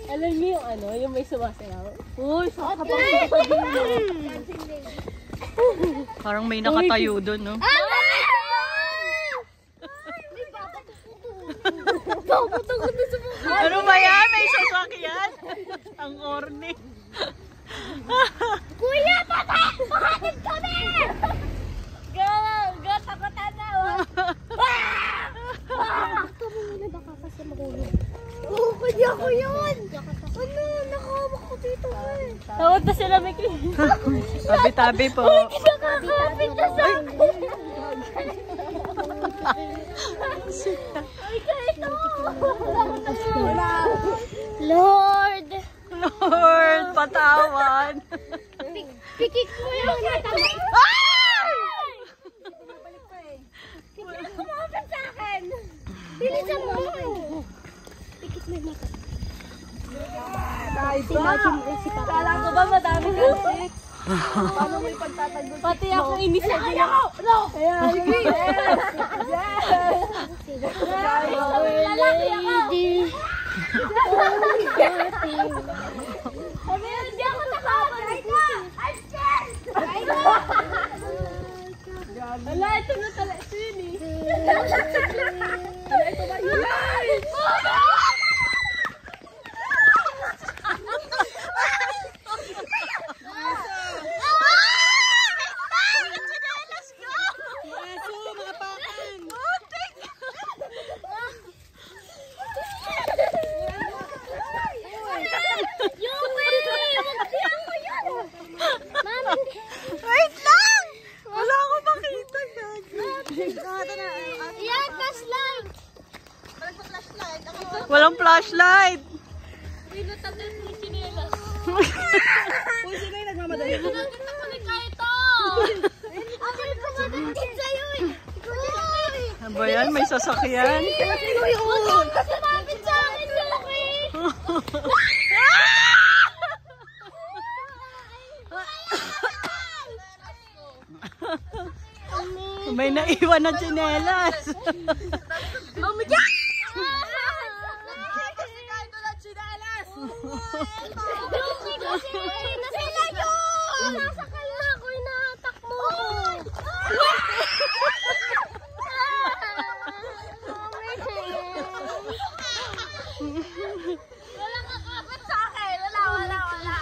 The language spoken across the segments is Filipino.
Alam niyo yung ano, yung may sumasayaw? Uy, saka pa Parang may nakatayo doon, no? Ano ba yan? May sasakyan? Ang orne. Kuya, pakatid kami! Go, takotan na. Ito mo nila baka kasi mahulog. Oo, kanya ko yun. Ano, nakahawak ko dito eh. tawag na sila, Mickey. Tabi-tabi po. Nakakapit na sa akin. Ay, ito. Lord. Lord, patawan. Pikik mo yung natama. Pikik kumapit sa akin. Bilisan mo. Pikik mo yung mata. Kala ko ba madami kasi? Paano mo ipagtatagol? Pati ako inisa din ako. No! Ayan, sige. Yes! Lalaki ako. Hindi ako takapon. I'm scared. Wala, ito na tala. Ito yun eh. Ito ba yun? Wait lang! Wala akong makita. Yan, flashlight. Walang flashlight. Hindi na tagal mo yung sinelas. Kung sino yung nagmamadali. Nagaganda ko ni Kaito. Ako yung kumagantin sa'yo eh. Uy! Ano ba yan? May sasakyan. Huwag ka sumapit sa akin, Loki! May naiwan na tsinelas. Mami, yan! Kasi kahit ulat sinalas! Loki kasi! Nasila yun! Nasakal na ako, inahatak mo! Wala kakapit sa akin. Wala. Wala.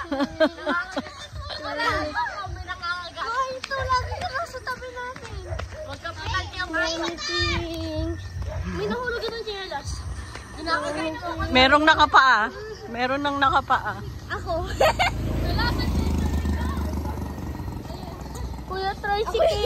May nakakagat. Ay, ito lagi ka lang sa tabi natin. Magkapitan niya ang Anything. May nahulog yun ng sinelas. Ginakagat ko. Merong nakapaa. Meron nang nakapaa. Ako. Wala sa Kuya, tricycle.